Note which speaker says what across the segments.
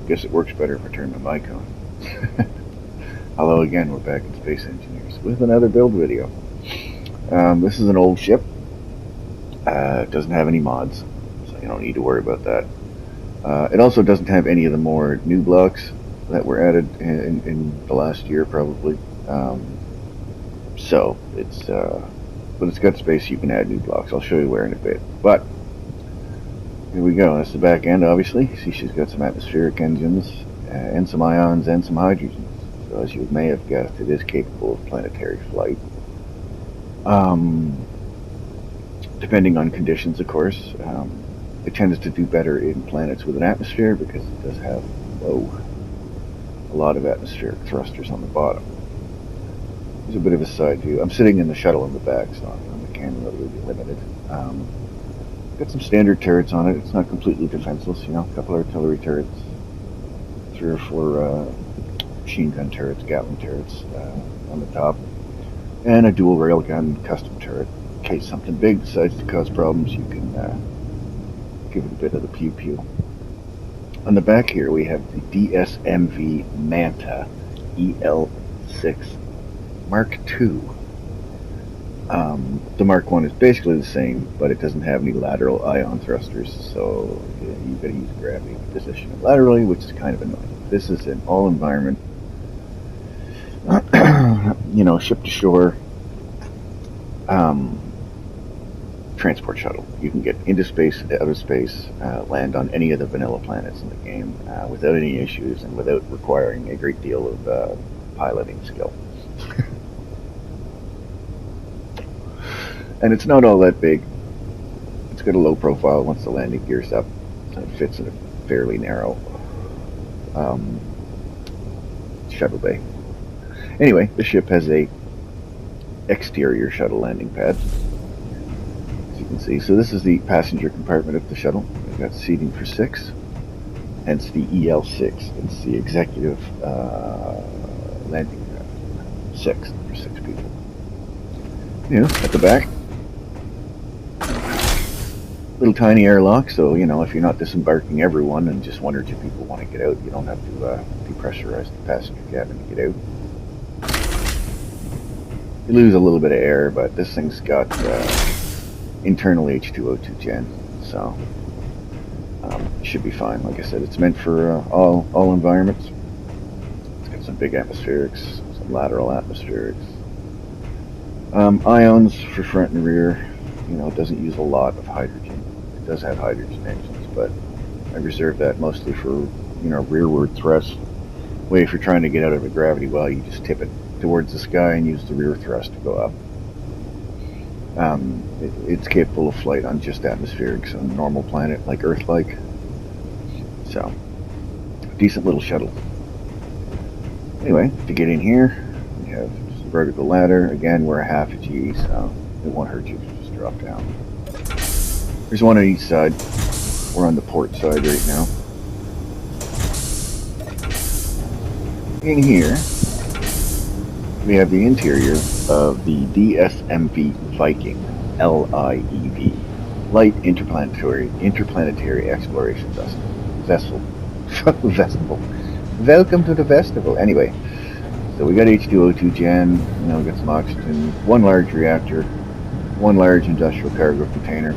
Speaker 1: Guess it works better if I turn my mic on. Hello again, we're back in Space Engineers with another build video. This is an old ship. It doesn't have any mods, so you don't need to worry about that. It also doesn't have any of the more new blocks that were added in the last year, probably. So it's but it's got space. You can add new blocks. I'll show you where in a bit. But here we go. That's the back end, obviously. See, she's got some atmospheric engines and some ions and some hydrogen. So as you may have guessed, it is capable of planetary flight. Depending on conditions, of course. It tends to do better in planets with an atmosphere because it does have a lot of atmospheric thrusters on the bottom. There's a bit of a side view. I'm sitting in the shuttle in the back, so on the camera will be limited. Got some standard turrets on it. It's not completely defenseless, you know, a couple of artillery turrets, 3 or 4 machine gun turrets, Gatling turrets on the top, and a dual railgun custom turret. In case something big decides to cause problems, you can give it a bit of the pew pew. On the back here we have the DSMV Manta EL6 Mark II. The Mark 1 is basically the same, but it doesn't have any lateral ion thrusters, so you've got to use gravity to position it laterally, which is kind of annoying. This is an all-environment, you know, ship-to-shore transport shuttle. You can get into space, out of space, land on any of the vanilla planets in the game without any issues and without requiring a great deal of piloting skill. And it's not all that big. It's got a low profile once the landing gear's up, so it fits in a fairly narrow shuttle bay. Anyway, the ship has a exterior shuttle landing pad, as you can see. So this is the passenger compartment of the shuttle. We've got seating for 6, hence the EL6. It's the executive landing pad. 6 for 6 people. You know, at the back, little tiny airlock, so you know, if you're not disembarking everyone and just 1 or 2 people want to get out, you don't have to depressurize the passenger cabin to get out. You lose a little bit of air, but this thing's got internal H2O2 gen, so it should be fine. Like I said, it's meant for all environments. It's got some big atmospherics, some lateral atmospherics. Ions for front and rear. You know, it doesn't use a lot of hydrogen. It does have hydrogen engines, but I reserve that mostly for, you know, rearward thrust. Way if you're trying to get out of a gravity well, you just tip it towards the sky and use the rear thrust to go up. It's capable of flight on just atmospherics on a normal planet like Earth-like. So, decent little shuttle. Anyway, to get in here, we have just a vertical ladder. Again, we're a half a G, so it won't hurt you if you just drop down. There's one on each side. We're on the port side right now. In here, we have the interior of the DSMV Viking LIEV, Light Interplanetary Exploration Vessel. Welcome to the festival. Anyway, so we got H2O2 gen, you know, we got some oxygen, 1 large reactor, 1 large industrial cargo container.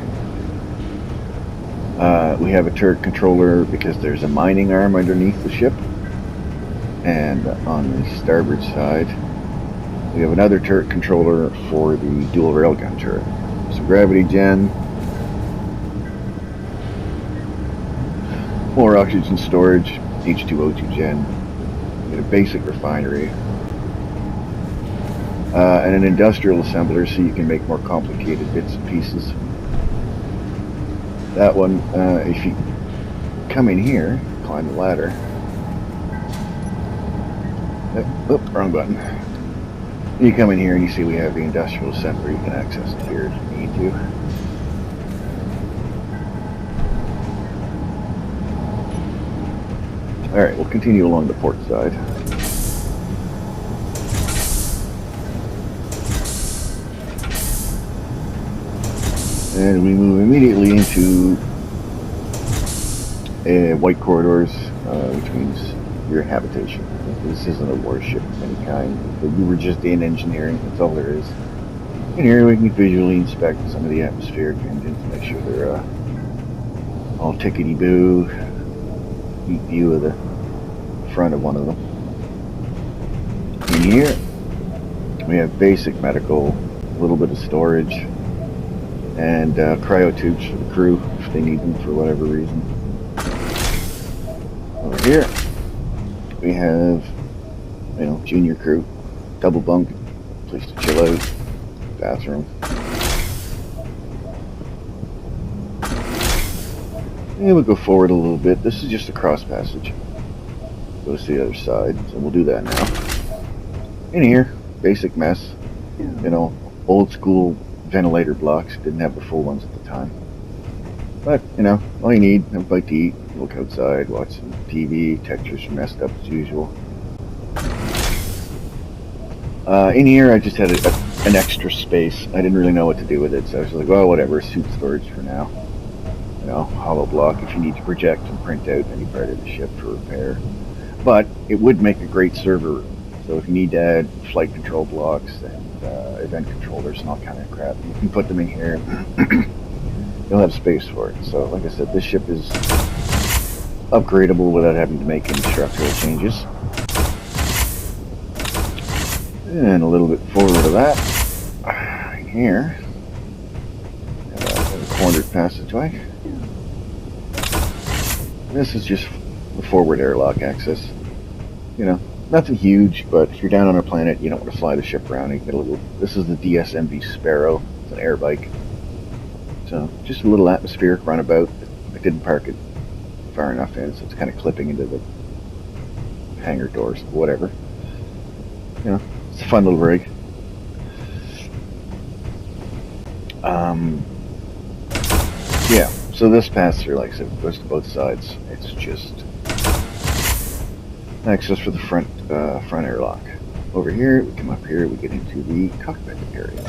Speaker 1: We have a turret controller because there's a mining arm underneath the ship. And on the starboard side, we have another turret controller for the dual railgun turret. Some gravity gen, more oxygen storage, H2O2 gen, we a basic refinery, and an industrial assembler so you can make more complicated bits and pieces. That one, if you come in here, climb the ladder. Oops, wrong button. You come in here and you see we have the industrial assembler. You can access it here if you need to. Alright, we'll continue along the port side. And we move immediately into White corridors, which means your habitation. This isn't a warship of any kind. We were just in engineering, that's all there is. And here we can visually inspect some of the atmospheric engines, make sure they're all tickety-boo. Neat view of the front of one of them. In here, we have basic medical, a little bit of storage, and cryo tubes for the crew if they need them for whatever reason. Over here, we have, junior crew, double bunk, place to chill out, bathroom. And we'll go forward a little bit. This is just a cross passage. Go to the other side, so we'll do that now. In here, basic mess. Old school ventilator blocks. Didn't have the full ones at the time. But, all you need, have a bite to eat, look outside, watch some TV, textures are messed up as usual. In here, I just had an extra space. I didn't really know what to do with it, so I was like, well, whatever, suit storage for now. Hollow block if you need to project and print out any part of the ship for repair. But it would make a great server room. So if you need to add flight control blocks and event controllers and all kind of crap, you can put them in here. You'll have space for it. So like I said, this ship is upgradable without having to make any structural changes. And a little bit forward of that, here, a cornered passageway. This is just the forward airlock access. Nothing huge, but if you're down on a planet, you don't want to fly the ship around. You get a little. This is the DSMV Sparrow. It's an air bike. So just a little atmospheric runabout. I didn't park it far enough in, so it's kind of clipping into the hangar doors. Whatever. It's a fun little rig. Yeah. So this pass-through, like I said, goes to both sides. It's just access for the front airlock. Over here, we come up here, we get into the cockpit area.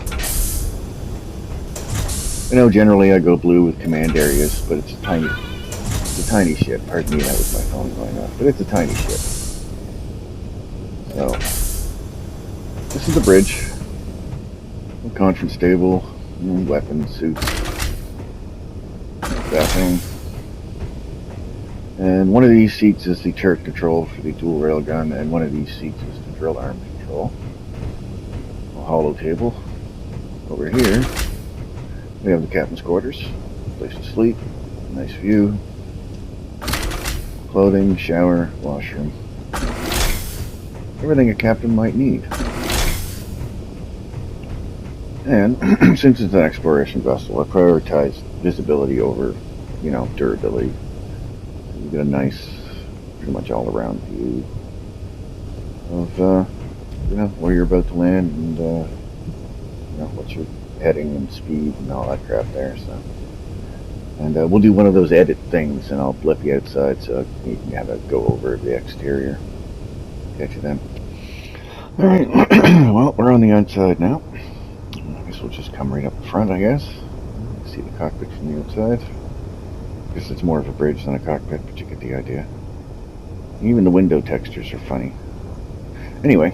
Speaker 1: Generally I go blue with command areas, but it's a tiny ship. Pardon me, that was my phone going off, but it's a tiny ship. So, this is the bridge. Conference table, weapons, suits, bathroom. And one of these seats is the turret control for the dual railgun, and one of these seats is the drill arm control. A hollow table. Over here, we have the captain's quarters, place to sleep, nice view, clothing, shower, washroom, everything a captain might need. And since it's an exploration vessel, I prioritize visibility over, durability. You get a nice, pretty much all-around view of, where you're about to land and, what you're heading and speed and all that crap there. So, and we'll do one of those edit things, and I'll blip you outside so you can have a go over the exterior. Catch you then. All right. Well, we're on the outside now. I guess we'll just come right up front. I guess. See the cockpit from the outside. I guess it's more of a bridge than a cockpit, but you get the idea. Even the window textures are funny. Anyway,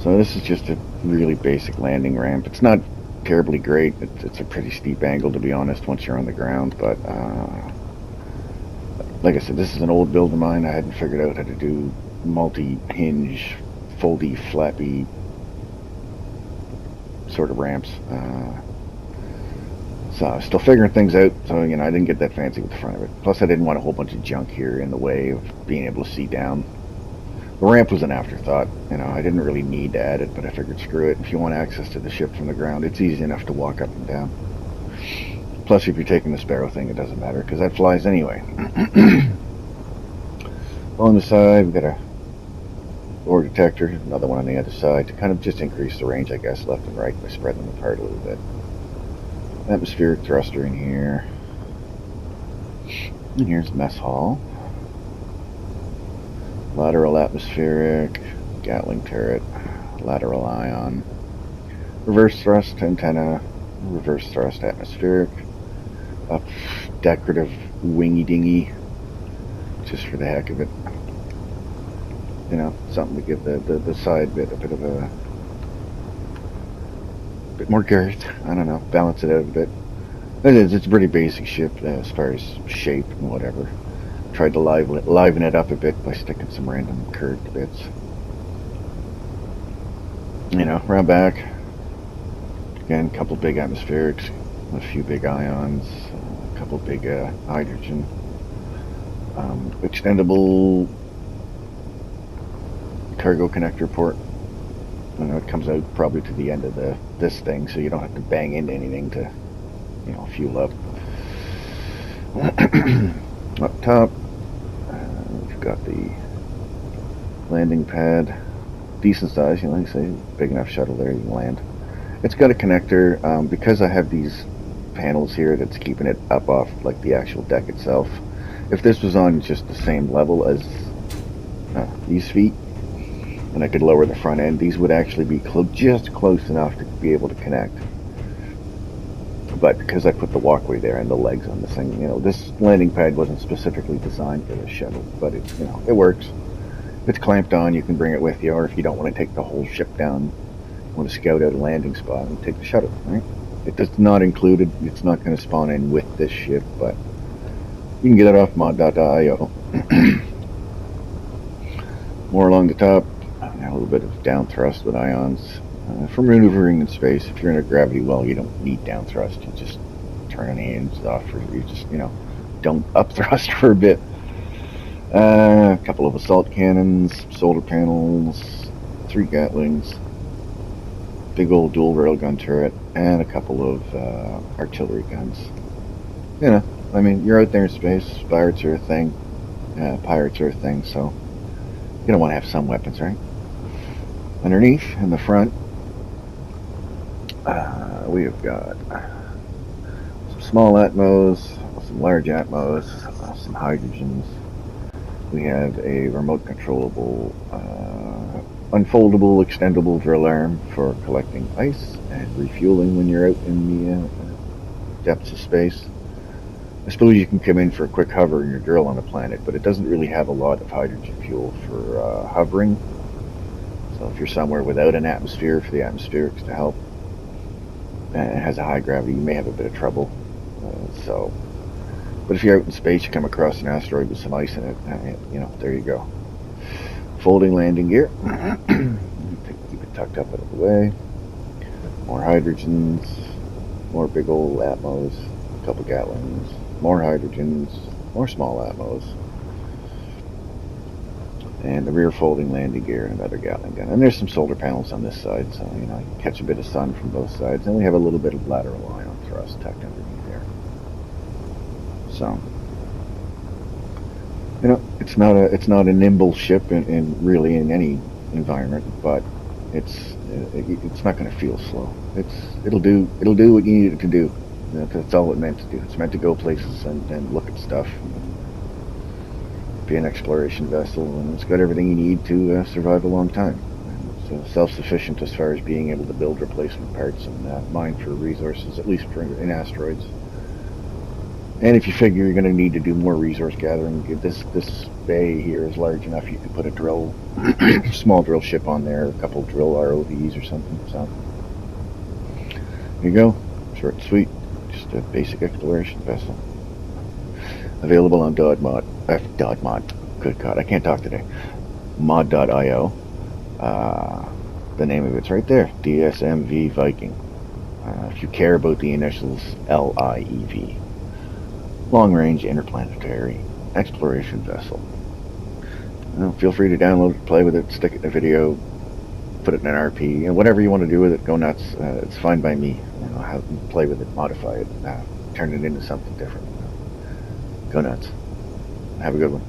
Speaker 1: so this is just a really basic landing ramp. It's not terribly great. It's a pretty steep angle, to be honest, once you're on the ground, but like I said, this is an old build of mine. I hadn't figured out how to do multi-hinge, foldy, flappy sort of ramps. So I was still figuring things out, so I didn't get that fancy with the front of it. Plus I didn't want a whole bunch of junk here in the way of being able to see down. The ramp was an afterthought. I didn't really need to add it, but I figured screw it. If you want access to the ship from the ground, it's easy enough to walk up and down. Plus if you're taking the Sparrow thing, it doesn't matter, because that flies anyway. On the side, we've got a ore detector, another one on the other side, to kind of just increase the range, I guess, left and right by spreading them apart a little bit. Atmospheric thruster in here. And here's mess hall. Lateral atmospheric, Gatling turret, lateral ion, reverse thrust antenna, reverse thrust atmospheric, a decorative wingy dingy just for the heck of it. You know, something to give the side bit a bit of a bit more girth. I don't know, balance it out a bit. It's a pretty basic ship as far as shape and whatever. Tried to liven it up a bit by sticking some random curved bits. You know, round back. Again, a couple big atmospherics, a few big ions, a couple big hydrogen. Extendable cargo connector port. You know, it comes out probably to the end of this thing, so you don't have to bang into anything to, you know, fuel up. Up top, we've got the landing pad, decent size, you know, like I say, big enough shuttle there you can land. It's got a connector, because I have these panels here that's keeping it up off like the actual deck itself. If this was on just the same level as these feet, and I could lower the front end, these would actually be just close enough to be able to connect. But because I put the walkway there and the legs on this thing, you know, this landing pad wasn't specifically designed for this shuttle, but it, you know, it works. If it's clamped on, you can bring it with you, or if you don't want to take the whole ship down, you want to scout out a landing spot and take the shuttle, right? It does not include it. It's not going to spawn in with this ship, but you can get it off mod.io. More along the top, a little bit of down thrust with ions. For maneuvering in space, if you're in a gravity well, you don't need down thrust. You just turn the engines off, or you just, you know, don't up thrust for a bit. A couple of assault cannons, solar panels, 3 Gatlings, big old dual railgun turret, and a couple of artillery guns. You know, I mean, you're out there in space. Pirates are a thing. Pirates are a thing, so you don't want to have some weapons, right? Underneath, in the front, we have got some small atmos, some large atmos, some hydrogens. We have a remote controllable, unfoldable, extendable drill arm for collecting ice and refueling when you're out in the depths of space. I suppose you can come in for a quick hover in your drill on the planet, but it doesn't really have a lot of hydrogen fuel for hovering. So if you're somewhere without an atmosphere for the atmospherics to help, and it has a high gravity, you may have a bit of trouble. But if you're out in space, you come across an asteroid with some ice in it, you know, there you go. Folding landing gear. Keep it tucked up out of the way. More hydrogens, more big old atmos, a couple Gatlings, more hydrogens, more small atmos, and the rear folding landing gear and another Gatling gun. And there's some solar panels on this side, so, you know, you can catch a bit of sun from both sides. And we have a little bit of lateral ion thrust tucked underneath there. So, you know, it's not a nimble ship in really in any environment, but it's not going to feel slow. It'll do what you need it to do. That's all it meant to do. It's meant to go places and look at stuff. Be an exploration vessel, and it's got everything you need to survive a long time. It's self-sufficient as far as being able to build replacement parts and mine for resources, at least in asteroids. And if you figure you're going to need to do more resource gathering, this bay here is large enough you could put a small drill ship on there, a couple drill ROVs or something. So there you go, short and sweet, just a basic exploration vessel. Available on mod. Good God, I can't talk today. Mod.io. The name of it's right there. DSMV Viking. If you care about the initials, LIEV. Long-range interplanetary exploration vessel. Feel free to download it, play with it, stick it in a video, put it in an RP, and whatever you want to do with it, go nuts. It's fine by me. You know, play with it, modify it, turn it into something different. Go nuts. Have a good one.